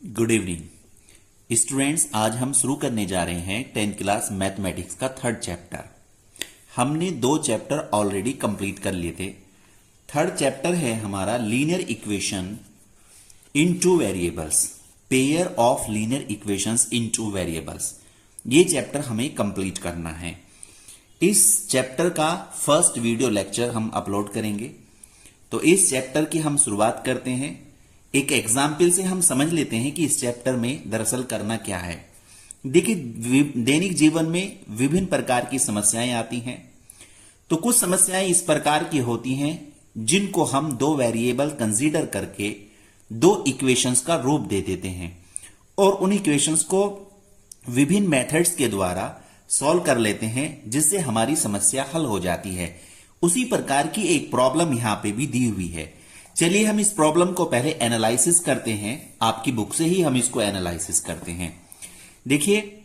Good evening students. आज हम शुरू करने जा रहे हैं 10th क्लास मैथमेटिक्स का थर्ड चैप्टर। हमने 2 चैप्टर ऑलरेडी कंप्लीट कर लिए थे। थर्ड चैप्टर है हमारा linear equation in two variables, pair of linear equations in two variables. ये चैप्टर हमें कंप्लीट करना है। इस चैप्टर का फर्स्ट वीडियो लेक्चर हम अपलोड करेंगे। तो इस चैप्टर की हम शुरुआत करते हैं। एक एग्जाम्पल से हम समझ लेते हैं कि इस चैप्टर में दरअसल करना क्या है। देखिए, दैनिक जीवन में विभिन्न प्रकार की समस्याएं आती हैं। तो कुछ समस्याएं इस प्रकार की होती हैं जिनको हम 2 वेरिएबल कंसीडर करके 2 इक्वेशंस का रूप दे देते हैं और उन इक्वेशंस को विभिन्न मेथड्स के द्वारा सॉल्व कर लेते हैं, जिससे हमारी समस्या हल हो जाती है। उसी प्रकार की एक प्रॉब्लम यहां पे भी दी हुई है। चलिए हम इस प्रॉब्लम को पहले एनालिसिस करते हैं। आपकी बुक से ही हम इसको एनालिसिस करते हैं। देखिए,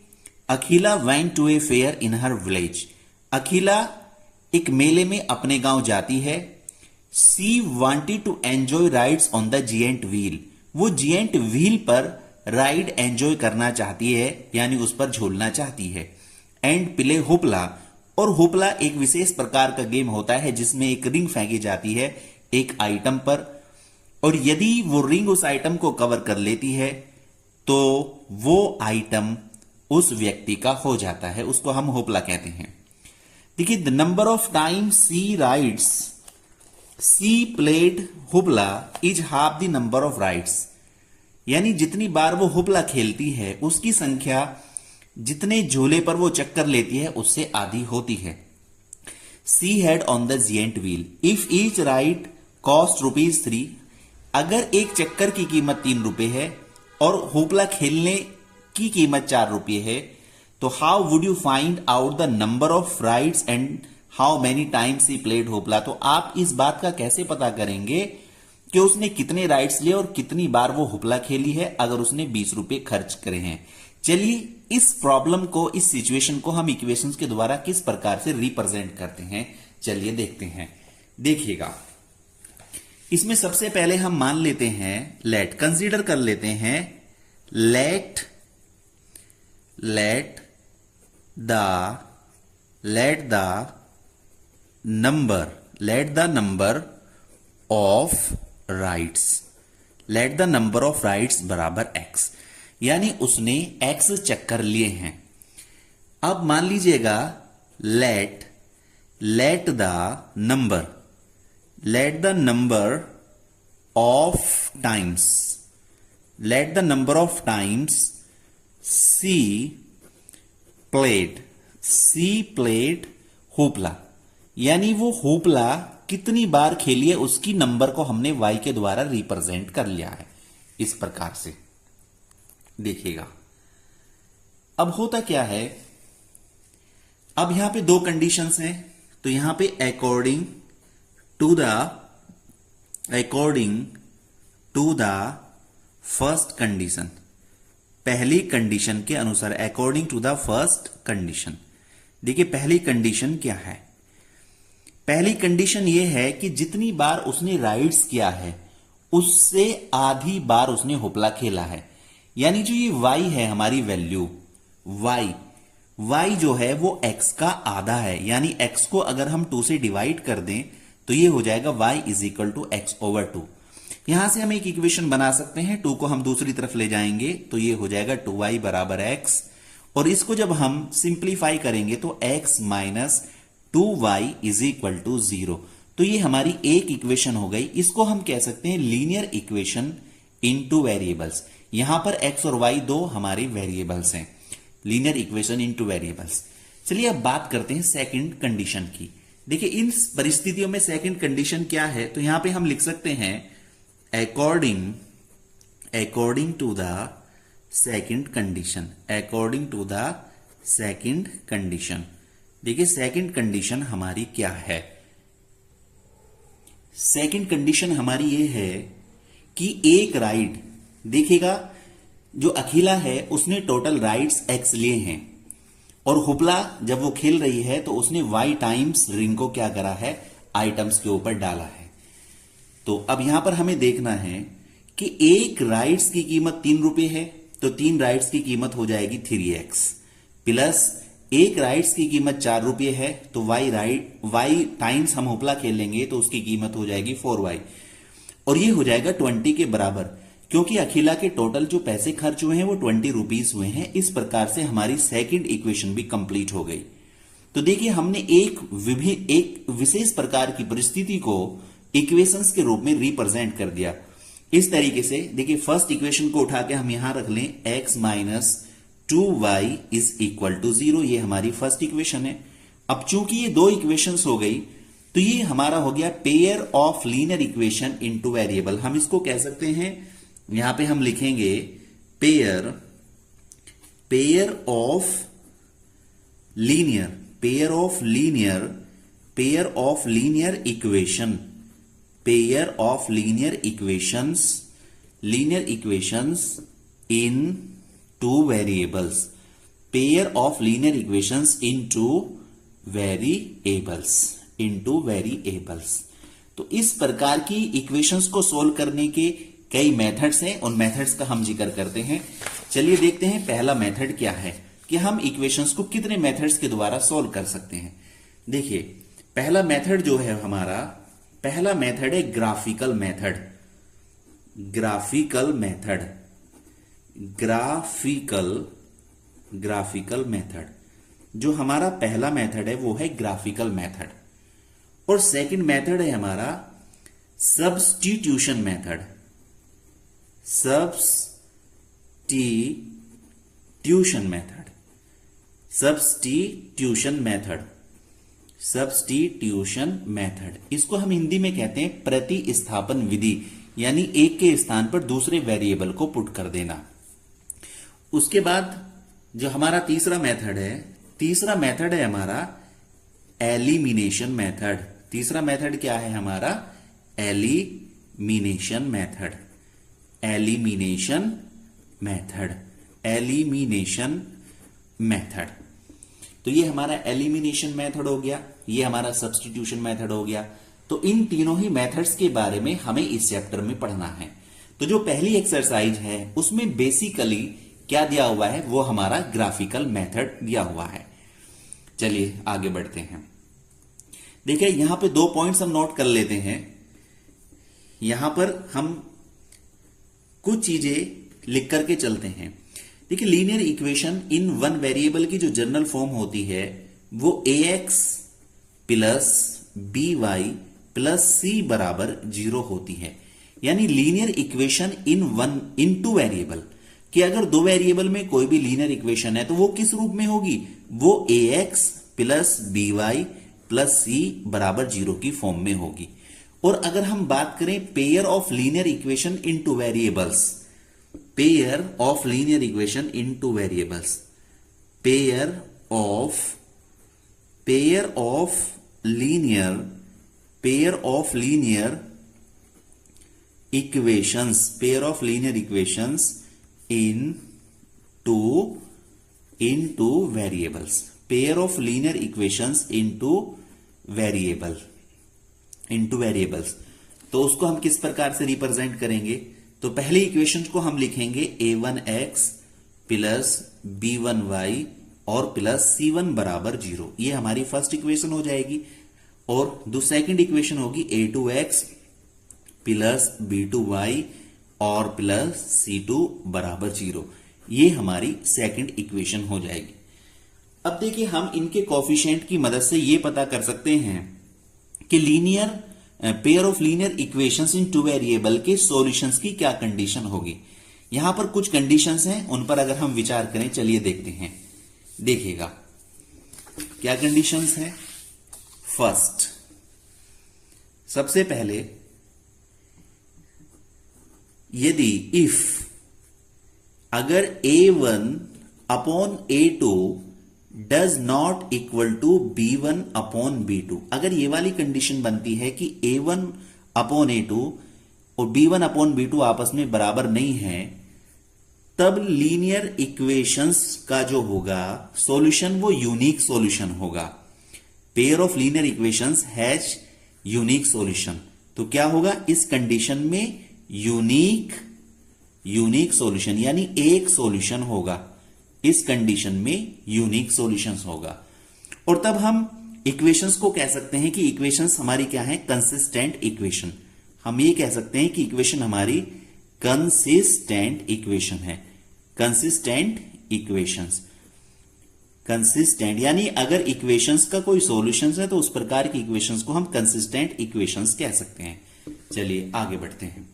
Akhila went to a fair in her village. Akhila एक मेले में अपने गांव जाती है। She wanted to enjoy rides on the giant wheel. वो जिएंट व्हील पर राइड एंजॉय करना चाहती है, यानी उस पर झूलना चाहती है। And play hoopla. और हुपला एक विशेष प्रकार का गेम होता है जिसमें एक रिंग फेंकी जाती है एक आइटम पर, और यदि वो रिंग उस आइटम को कवर कर लेती है तो वो आइटम उस व्यक्ति का हो जाता है। उसको हम हुपला कहते हैं। देखिए, the number of time she played hoopla is half the number of rides. यानी जितनी बार वो हुपला खेलती है उसकी संख्या जितने झूले पर वो चक्कर लेती है उससे आधी होती है। She had on the giant wheel if each ride cost ₹3। अगर एक चक्कर की कीमत 3 रुपए है और हुपला खेलने की कीमत 4 रुपए है, तो how would you find out the number of rides and how many times he played hoopla. तो आप इस बात का कैसे पता करेंगे कि उसने कितने राइड्स लिए और कितनी बार वो हुपला खेली है, अगर उसने 20 रुपए खर्च करे हैं। चलिए, इस प्रॉब्लम को, इस सिचुएशन को हम इक्वेशंस के द्वारा किस प्रकार से रिप्रेजेंट करते हैं, चलिए देखते हैं। देखिएगा, इसमें सबसे पहले हम मान लेते हैं, कंसीडर कर लेते हैं, let the number of rides बराबर x। यानी उसने x चक्कर लिए हैं। अब मान लीजिएगा, let the number of times she played hoopla. यानी वो हुपला कितनी बार खेली है उसकी नंबर को हमने y के द्वारा रिप्रेजेंट कर लिया है इस प्रकार से। देखिएगा, अब होता क्या है, अब यहां पे 2 कंडीशंस हैं। तो यहां पे according to the first condition, पहली कंडीशन के अनुसार, according to the first condition. देखिए, पहली कंडीशन क्या है? पहली कंडीशन यह है कि जितनी बार उसने राइड्स किया है उससे आधी बार उसने हुपला खेला है। यानी जो ये y है, हमारी वैल्यू y जो है वो x का आधा है। यानी x को अगर हम 2 से डिवाइड कर दें तो ये हो जाएगा y is equal to x/2। यहां से हम एक इक्वेशन बना सकते हैं। 2 को हम दूसरी तरफ ले जाएंगे तो ये हो जाएगा 2y बराबर x, और इसको जब हम सिंप्लीफाई करेंगे तो x minus 2y is equal to 0। तो ये हमारी एक इक्वेशन हो गई। इसको हम कह सकते हैं लीनियर इक्वेशन इनटू वेरिएबल्स। यहां पर x और y 2 हमारे वेरिएबल्स हैं, लीनियर इक्वेशन इनटू वेरिएबल्स। चलिए अब बात करते हैं सेकंड कंडीशन की। देखिए, इन परिस्थितियों में सेकंड कंडीशन क्या है, तो यहां पे हम लिख सकते हैं according to the second condition. देखिए, सेकंड कंडीशन हमारी क्या है? सेकंड कंडीशन हमारी ये है कि एक राइड, देखिएगा, जो अखिला है उसने टोटल राइड्स x लिए हैं, और हुपला जब वो खेल रही है तो उसने y टाइम्स रिंग को क्या करा है, आइटम्स के ऊपर डाला है। तो अब यहां पर हमें देखना है कि एक राइट्स की कीमत 3 रुपए है, तो 3 राइट्स की कीमत हो जाएगी 3x, प्लस एक राइट्स की कीमत 4 रुपए है, तो y टाइम्स हम उपला खेलेंगे तो उसकी कीमत हो जाएगी 4y, और ये हो जाएगा 20 के बराबर, क्योंकि अखिला के टोटल जो पैसे खर्च हुए हैं वो 20 रुपीज हुए हैं। इस प्रकार से हमारी सेकंड इक्वेशन भी कंप्लीट हो गई। तो देखिए हमने एक विशेष प्रकार की परिस्थिति को इक्वेशंस के रूप में रिप्रेजेंट कर दिया। इस तरीके से देखिए फर्स्ट इक्वेशन को उठा के हम यहां रख लें x minus 2y is equal to 0, ये हमारी फर्स्ट इक्वेशन है। अब चूंकि ये दो इक्वेशंस हो गई तो ये हमारा हो गया pair of linear equation into variable. हम इसको कह सकते हैं, यहां पे हम लिखेंगे pair of linear equations in two variables, pair of linear equations into variables. तो इस प्रकार की इक्वेशंस को सोल्व करने के कई मेथड्स हैं, उन मेथड्स का हम जिक्र करते हैं। चलिए देखते हैं पहला मेथड क्या है कि हम इक्वेशंस को कितने मेथड्स के द्वारा सोल्व कर सकते हैं। देखिए पहला मेथड जो है हमारा, पहला मेथड है ग्राफिकल मेथड। जो हमारा पहला मेथड है वो है ग्राफिकल मेथड, और सेकंड मेथड है हमारा सब्स्टिट्यूशन मेथड। इसको हम हिंदी में कहते हैं प्रतिस्थापन विधि, यानी एक के स्थान पर दूसरे वेरिएबल को पुट कर देना। उसके बाद जो हमारा तीसरा मेथड है हमारा एलिमिनेशन मेथड। तीसरा मेथड क्या है हमारा? Elimination method. तो ये हमारा एलिमिनेशन मेथड हो गया, ये हमारा सब्स्टिट्यूशन मेथड हो गया। तो इन तीनों ही मेथड्स के बारे में हमें इस चैप्टर में पढ़ना है। तो जो पहली एक्सरसाइज है उसमें बेसिकली क्या दिया हुआ है, वो हमारा ग्राफिकल मेथड दिया हुआ है। चलिए आगे बढ़ते हैं। देखिए यहां पे 2 पॉइंट्स हम नोट कर लेते हैं। यहां पर हम कुछ चीजें लिख करके चलते हैं। देखिए linear equation in one variable की जो जनरल फॉर्म होती है वो ax plus by plus c बराबर 0 होती है। यानी linear equation in two variable, कि अगर दो वेरिएबल में कोई भी लीनियर इक्वेशन है तो वो किस रूप में होगी? वो ax plus by plus c बराबर 0 की फॉर्म में होगी। और अगर हम बात करें pair of linear equation into variables, pair of linear equation into variables, pair of linear equations into variables, pair of linear equations into variables. तो उसको हम किस प्रकार से रिप्रेजेंट करेंगे? तो पहली इक्वेशन को हम लिखेंगे a1x प्लस b1y और प्लस c1 बराबर 0। ये हमारी फर्स्ट इक्वेशन हो जाएगी। और सेकंड इक्वेशन होगी a2x प्लस b2y और प्लस c2 बराबर 0। ये हमारी सेकंड इक्वेशन हो जाएगी। अब देखिए हम इनके कोफिशिएंट की मदद से ये पता कर सकते हैं कि pair of linear equations in two variable के सॉल्यूशंस की क्या कंडीशन होगी। यहां पर कुछ कंडीशंस हैं, उन पर अगर हम विचार करें, चलिए देखते हैं। देखिएगा क्या कंडीशंस हैं। फर्स्ट, सबसे पहले यदि अगर a1 upon a2 does not equal to b1 upon b2, अगर ये वाली कंडीशन बनती है कि a1 अपॉन a2 और b1 अपॉन b2 आपस में बराबर नहीं है, तब लीनियर इक्वेशंस का जो होगा सॉल्यूशन वो यूनिक सॉल्यूशन होगा। Pair of linear equations has unique solution. तो क्या होगा इस कंडीशन में? यूनिक यूनिक सॉल्यूशन यानी एक सॉल्यूशन होगा। इस कंडीशन में यूनिक सॉल्यूशंस होगा। और तब हम इक्वेशंस को कह सकते हैं कि इक्वेशंस हमारी क्या है, कंसिस्टेंट इक्वेशन। हम ये कह सकते हैं कि इक्वेशन हमारी कंसिस्टेंट इक्वेशन है। कंसिस्टेंट इक्वेशंस, कंसिस्टेंट यानी अगर इक्वेशंस का कोई सॉल्यूशंस है तो उस प्रकार की इक्वेशंस को हम कंसिस्टेंट इक्वेशंस कह सकते हैं। चलिए आगे बढ़ते हैं।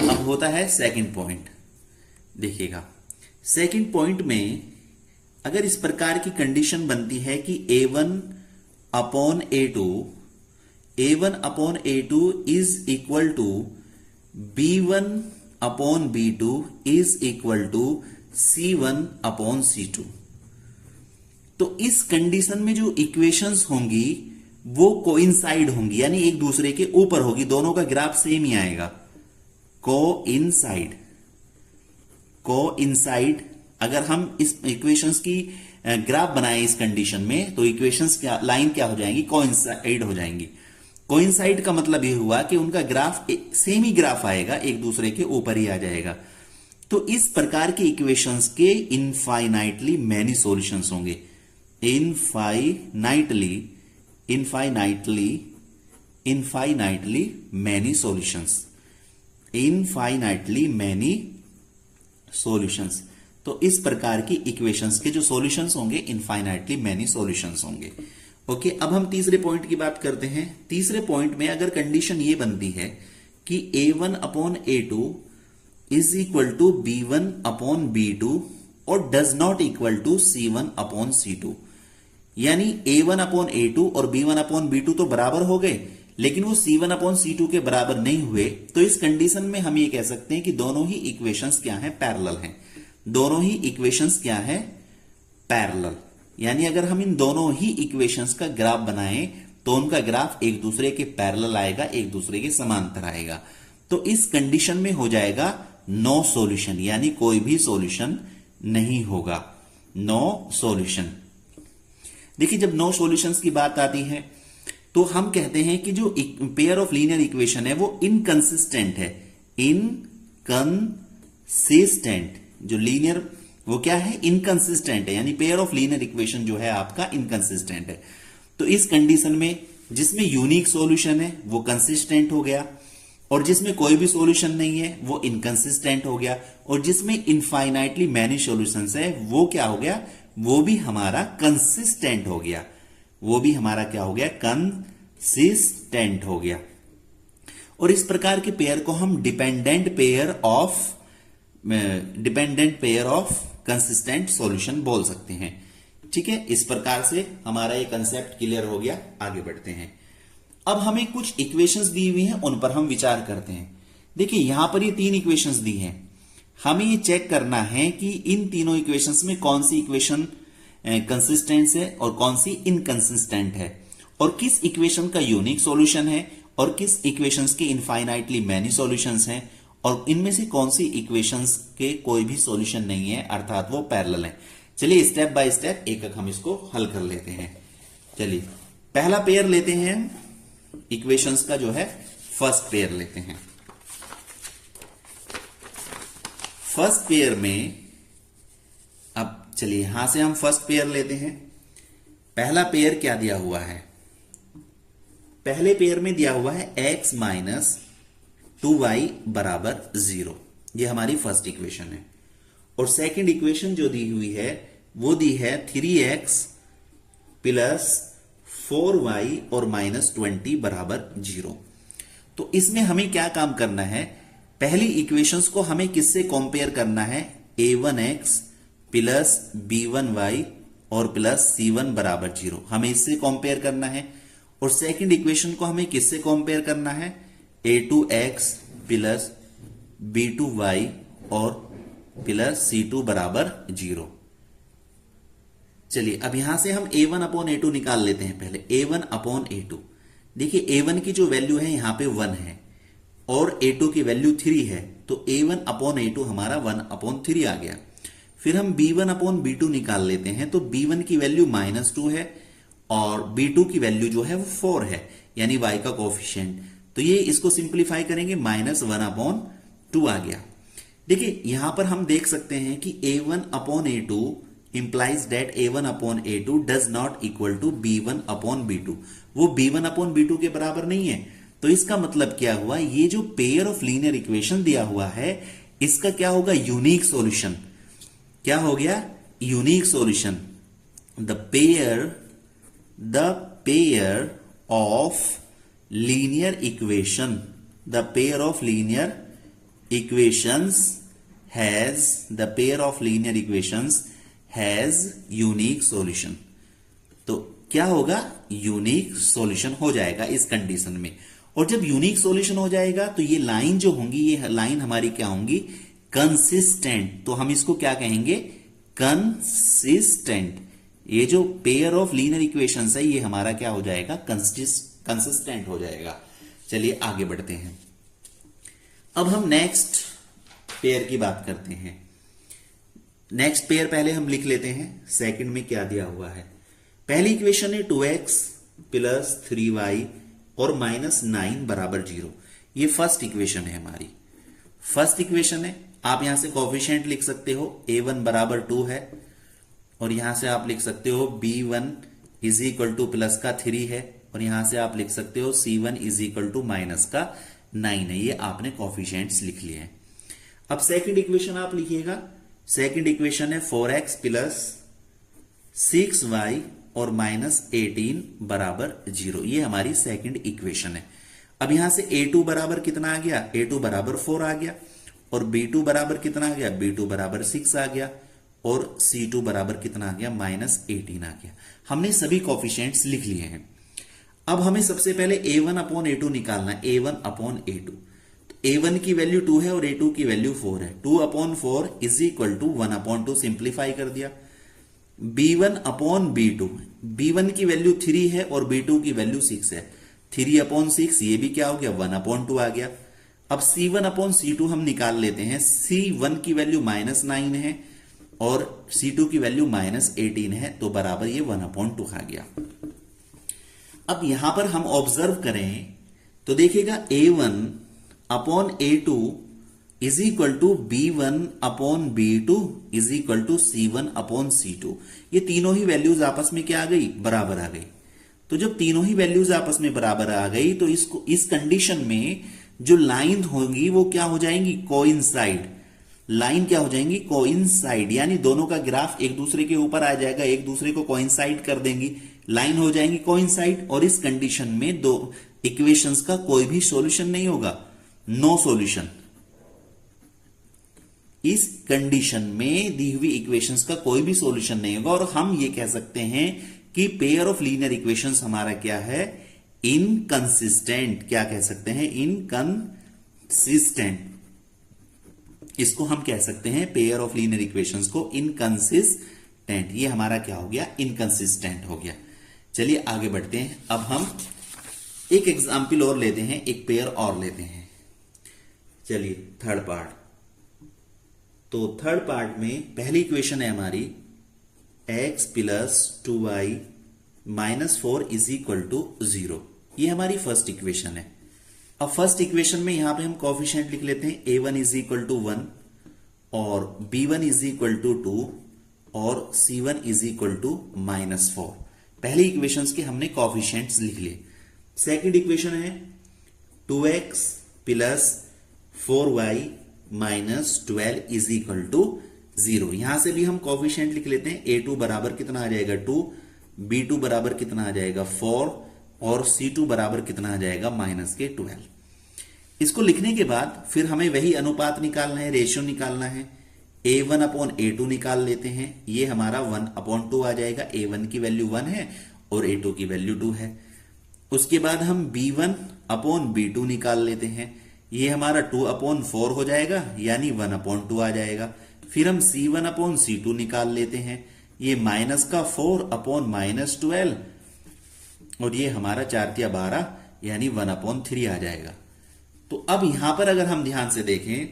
अब होता है सेकंड पॉइंट। देखिएगा सेकंड पॉइंट में अगर इस प्रकार की कंडीशन बनती है कि a1 upon a2 is equal to b1 upon b2 is equal to c1 upon c2, तो इस कंडीशन में जो इक्वेशंस होंगी वो कोइंसाइड होंगी यानी एक दूसरे के ऊपर होगी, दोनों का ग्राफ सेम ही आएगा। कोइंसाइड अगर हम इस इक्वेशंस की ग्राफ बनाएं इस कंडीशन में तो इक्वेशंस क्या लाइन क्या हो जाएंगी, कोइंसाइड हो जाएंगी। कोइंसाइड का मतलब यह हुआ कि उनका ग्राफ सेम ही ग्राफ आएगा, एक दूसरे के ऊपर ही आ जाएगा। तो इस प्रकार के इक्वेशंस के इनफाइनाइटली मैनी सॉल्यूशंस होंगे। Infinitely many solutions. तो इस प्रकार की इक्वेशंस के जो सॉल्यूशंस होंगे इनफाइनाइटली मैनी सॉल्यूशंस होंगे। ओके, अब हम तीसरे पॉइंट की बात करते हैं। तीसरे पॉइंट में अगर कंडीशन ये बनती है कि a1 upon a2 is equal to b1 upon b2 और does not equal to c1 upon c2, यानी a1 अपॉन a2 और b1 अपॉन b2 तो बराबर हो गए लेकिन वो c1 अपॉन c2 के बराबर नहीं हुए, तो इस कंडीशन में हम ये कह सकते हैं कि दोनों ही इक्वेशंस क्या हैं, पैरेलल हैं। दोनों ही इक्वेशंस क्या है, पैरेलल। यानी अगर हम इन दोनों ही इक्वेशंस का ग्राफ बनाएं तो उनका ग्राफ एक दूसरे के पैरेलल आएगा, एक दूसरे के समांतर आएगा। तो इस कंडीशन में हो जाएगा नो सॉल्यूशन, यानी कोई भी सॉल्यूशन नहीं होगा, नो सॉल्यूशन। देखिए जब नो सॉल्यूशंस की बात आती है तो हम कहते हैं कि जो पेयर ऑफ लीनियर इक्वेशन है वो इनकंसिस्टेंट है। इनकंसिस्टेंट जो लीनियर वो क्या है, इनकंसिस्टेंट है, यानी पेयर ऑफ लीनियर इक्वेशन जो है आपका इनकंसिस्टेंट है। तो इस कंडीशन में जिसमें यूनिक सॉल्यूशन है वो कंसिस्टेंट हो गया और जिसमें कोई भी सॉल्यूशन नहीं है वो इनकंसिस्टेंट हो गया, और जिसमें इनफाइनाइटली मैनी सॉल्यूशंस है वो क्या हो गया, वो भी हमारा कंसिस्टेंट हो गया। वो भी हमारा क्या हो गया, कंसिस्टेंट हो गया। और इस प्रकार के पेयर को हम dependent pair of consistent solution बोल सकते हैं। ठीक है, इस प्रकार से हमारा ये कंसेप्ट क्लियर हो गया। आगे बढ़ते हैं। अब हमें कुछ इक्वेशंस दी हुई हैं, उन पर हम विचार करते हैं। देखिए यहां पर ये 3 इक्वेशंस दी हैं, हमें ये चेक करना है कि इन तीनों इक्वेशंस में कौन सी इक्वेशन कंसिस्टेंट है और कौन सी इनकंसिस्टेंट है, और किस इक्वेशन का यूनिक सॉल्यूशन है और किस इक्वेशंस के इनफाइनाइटली मैनी सॉल्यूशंस हैं, और इनमें से कौन सी इक्वेशंस के कोई भी सॉल्यूशन नहीं है, अर्थात वो पैरेलल है। चलिए स्टेप बाय स्टेप एक एक हम इसको हल कर लेते हैं। चलिए पहला पेयर लेते हैं इक्वेशंस का, जो है फर्स्ट पेयर लेते हैं। फर्स्ट पेयर में अब चलिए यहां से हम फर्स्ट पेयर लेते हैं। पहला पेयर क्या दिया हुआ है, पहले पेयर में दिया हुआ है x माइनस 2y बराबर 0, ये हमारी फर्स्ट इक्वेशन है। और सेकंड इक्वेशन जो दी हुई है वो दी है 3x प्लस 4y और माइनस 20 बराबर 0। तो इसमें हमें क्या काम करना है, पहली इक्वेशंस को हमें किससे कंपेयर करना है, a1x प्लस b1y और प्लस c1 बराबर 0, हमें इससे कंपेयर करना है। और सेकंड इक्वेशन को हमें किससे कंपेयर करना है, a2x प्लस b2y और प्लस c2 बराबर 0। चलिए अब यहां से हम a1 अपॉन a2 निकाल लेते हैं। पहले a1 अपॉन a2, देखिए a1 की जो वैल्यू है यहां पे 1 है और a2 की वैल्यू 3 है, तो a1 अपॉन a2 हमारा 1 अपॉन 3 आ गया। फिर हम b1 अपॉन b2 निकाल लेते हैं, तो b1 की वैल्यू -2 है और b2 की वैल्यू जो है वो 4 है, यानी y का कोफिशिएंट। तो ये इसको सिंप्लीफाई करेंगे, -1 अपॉन 2 आ गया। देखिए यहां पर हम देख सकते हैं कि a1 upon a2 implies that a1 upon a2 does not equal to b1 upon b2। वो b1 अपॉन b2 के बराबर नहीं है। तो इसका मतलब क्या हुआ, ये जो पेयर ऑफ लीनियर इक्वेशन दिया हुआ है इसका क्या होगा, यूनिक सॉल्यूशन। क्या हो गया, unique solution. The pair of linear equation, the pair of linear equations has unique solution। तो क्या होगा, यूनिक सॉल्यूशन हो जाएगा इस कंडीशन में। और जब यूनिक सॉल्यूशन हो जाएगा तो ये लाइन जो होंगी, ये लाइन हमारी क्या होंगी, कंसिस्टेंट। तो हम इसको क्या कहेंगे, कंसिस्टेंट। ये जो पेयर ऑफ लीनियर इक्वेशंस है ये हमारा क्या हो जाएगा, कंसिस्टेंट हो जाएगा। चलिए आगे बढ़ते हैं। अब हम नेक्स्ट पेयर की बात करते हैं। नेक्स्ट पेयर पहले हम लिख लेते हैं, सेकंड में क्या दिया हुआ है। पहली इक्वेशन है 2x प्लस 3y और माइनस 9 बराबर 0। ये फर्स्ट इक्वेशन है हमारी, फर्स्ट इक्वेशन है। आप यहां से कोफिशिएंट लिख सकते हो, a1 बराबर 2 है और यहां से आप लिख सकते हो b1 is equal two plus का 3 है और यहां से आप लिख सकते हो c1 is equal to minus का 9 है। ये आपने कोफिशिएंट्स लिख लिए हैं। अब सेकंड इक्वेशन आप लिखिएगा। सेकंड इक्वेशन है 4x प्लस 6y और माइनस 18 बराबर 0। ये हमारी सेकंड इक्वेशन है। अब यहां से a2 बराबर कितना आ गया, a2 बराबर 4 आ गया और b2 बराबर कितना आ गया, b2 बराबर 6 आ गया और c2 बराबर कितना आ गया, माइनस 18 आ गया। हमने सभी कोफिशिएंट्स लिख लिए हैं। अब हमें सबसे पहले a1 अपॉन a2 निकालना है, a1 अपॉन a2। तो a1 की वैल्यू 2 है और a2 की वैल्यू 4 है। 2 upon 4 is equal to 1 upon 2, simplify कर दिया। b1 अपॉन b2, b1 की वैल्यू 3 है और b2 की वैल्यू 6 है। 3 अपॉन 6 ये भी क्या हो गया, 1 अपॉन 2 आ गया। अब c1 अपॉन c2 हम निकाल लेते हैं। c1 की वैल्यू माइनस 9 है और c2 की वैल्यू माइनस 18 है, तो बराबर ये 1 अपॉन 2 आ गया। अब यहां पर हम ऑब्जर्व करें तो देखिएगा a1 upon a2 is equal to b1 upon b2 is equal to c1 upon c2। ये तीनों ही वैल्यूज आपस में क्या आ गई, बराबर आ गई। तो जब तीनों ही वैल्यूज आपस में बराबर आ गई तो इसको इस कंडीशन में जो लाइन होंगी वो क्या हो जाएंगी, कोइंसाइड। लाइन क्या हो जाएंगी, कोइंसाइड, यानी दोनों का ग्राफ एक दूसरे के ऊपर आ जाएगा, एक दूसरे को कोइंसाइड कर देंगी, लाइन हो जाएंगी कोइंसाइड। और इस कंडीशन में दो इक्वेशंस का कोई भी सॉल्यूशन नहीं होगा, नो सॉल्यूशन। इस कंडीशन में दी हुई इक्वेशंस का कोई भी सॉल्यूशन नहीं होगा और हम ये कह सकते हैं कि पेयर ऑफ लीनियर इक्वेशंस हमारा क्या है, इनकंसिस्टेंट। क्या कह सकते हैं, इनकंसिस्टेंट। इसको हम कह सकते हैं पेयर ऑफ लीनियर इक्वेशंस को इनकंसिस्टेंट। ये हमारा क्या हो गया, इनकंसिस्टेंट हो गया। चलिए आगे बढ़ते हैं। अब हम एक एग्जाम्पल और लेते हैं, एक पेयर और लेते हैं। चलिए थर्ड पार्ट। तो थर्ड पार्ट में पहली इक्वेशन है हमारी x plus 2y minus 4 is equal to 0। ये हमारी फर्स्ट इक्वेशन है। अब फर्स्ट इक्वेशन में यहां पे हम कोफिशिएंट लिख लेते हैं, a1 इज इक्वल टू 1 और b1 इज इक्वल टू 2 और c1 is equal to minus 4। पहली इक्वेशंस के हमने कोफिशिएंट्स लिख लिए। सेकंड इक्वेशन है 2x plus 4y minus 12 is equal to 0। यहां से भी हम कोफिशिएंट लिख लेते हैं। a2 बराबर कितना आ जाएगा 2, b2 बराबर कितना आ जाएगा 4 और c2 बराबर कितना आ जाएगा माइनस के 12। इसको लिखने के बाद फिर हमें वही अनुपात निकालना है, रेशियो निकालना है। a1 अपॉन a2 निकाल लेते हैं, ये हमारा 1 अपॉन 2 आ जाएगा। a1 की वैल्यू 1 है और a2 की वैल्यू 2 है। उसके बाद हम b1 अपॉन b2 निकाल लेते हैं, ये हमारा 2 अपॉन 4 हो जाएगा, यानी 1 अपॉन 2 आ जाएगा। फिर हम c1 अपॉन c2 निकाल लेते हैं, ये माइनस का 4 अपॉन माइनस 12 और ये हमारा 4 या 12 यानी 1 अपॉन 3 आ जाएगा। तो अब यहां पर अगर हम ध्यान से देखें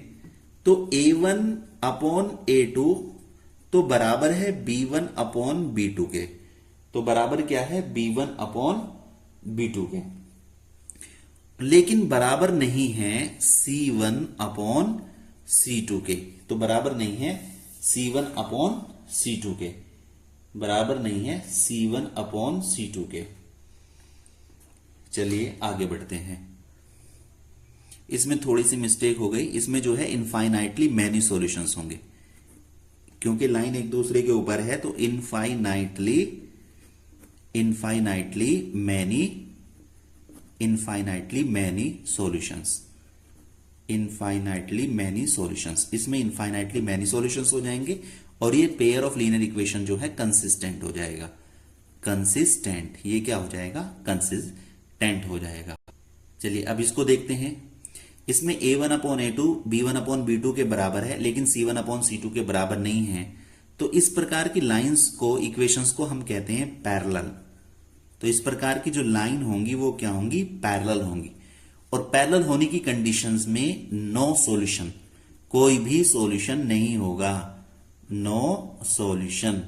तो a1 अपॉन a2 तो बराबर है b1 अपॉन b2 के। तो बराबर क्या है, b1 अपॉन b2 के, लेकिन बराबर नहीं है c1 अपॉन C2 के, तो बराबर नहीं है C1 अपॉन C2 के, बराबर नहीं है C1 अपॉन C2 के। चलिए आगे बढ़ते हैं। इसमें थोड़ी सी मिस्टेक हो गई, इसमें जो है इनफाइनाइटली मैनी सॉल्यूशंस होंगे, क्योंकि लाइन एक दूसरे के ऊपर है, तो इनफाइनाइटली मैनी सॉल्यूशंस, इसमें इनफाइनाइटली मैनी सॉल्यूशंस हो जाएंगे, और ये पेयर ऑफ लीनियर इक्वेशन जो है कंसिस्टेंट हो जाएगा। कंसिस्टेंट, ये क्या हो जाएगा? कंसिस्टेंट हो जाएगा। चलिए अब इसको देखते हैं। इसमें a1 upon a2 b1 upon b2 के बराबर है, लेकिन c1 अपॉन c2 के बराबर नहीं है, तो इस प्रकार की लाइंस को, इक्वेशंस को हम कहते हैं पैरेलल। तो इस प्रकार की जो लाइन होंगी वो क्या होंगी? पैरेलल होंगी। और पैरेलल होने की कंडीशंस में नो सॉल्यूशन, कोई भी सॉल्यूशन नहीं होगा। No solution.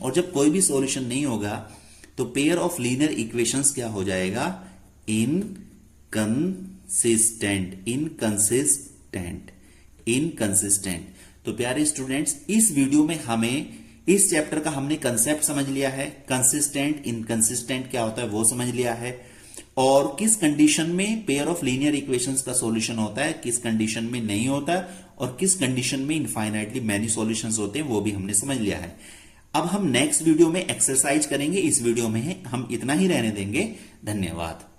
और जब कोई भी सॉल्यूशन नहीं होगा तो पेयर ऑफ लीनियर इक्वेशंस क्या हो जाएगा? इनकंसिस्टेंट। तो प्यारे स्टूडेंट्स, इस वीडियो में हमें इस चैप्टर का हमने कंसेप्ट समझ लिया है। कंसिस्टेंट, इनकंसिस्टेंट क्या होता है वो समझ लिया है, और किस कंडीशन में पेयर ऑफ लीनियर इक्वेशंस का सॉल्यूशन होता है, किस कंडीशन में नहीं होता, और किस कंडीशन में इनफाइनाइटली मैनी सॉल्यूशंस होते हैं वो भी हमने समझ लिया है। अब हम नेक्स्ट वीडियो में एक्सरसाइज करेंगे। इस वीडियो में हम इतना ही रहने देंगे। धन्यवाद।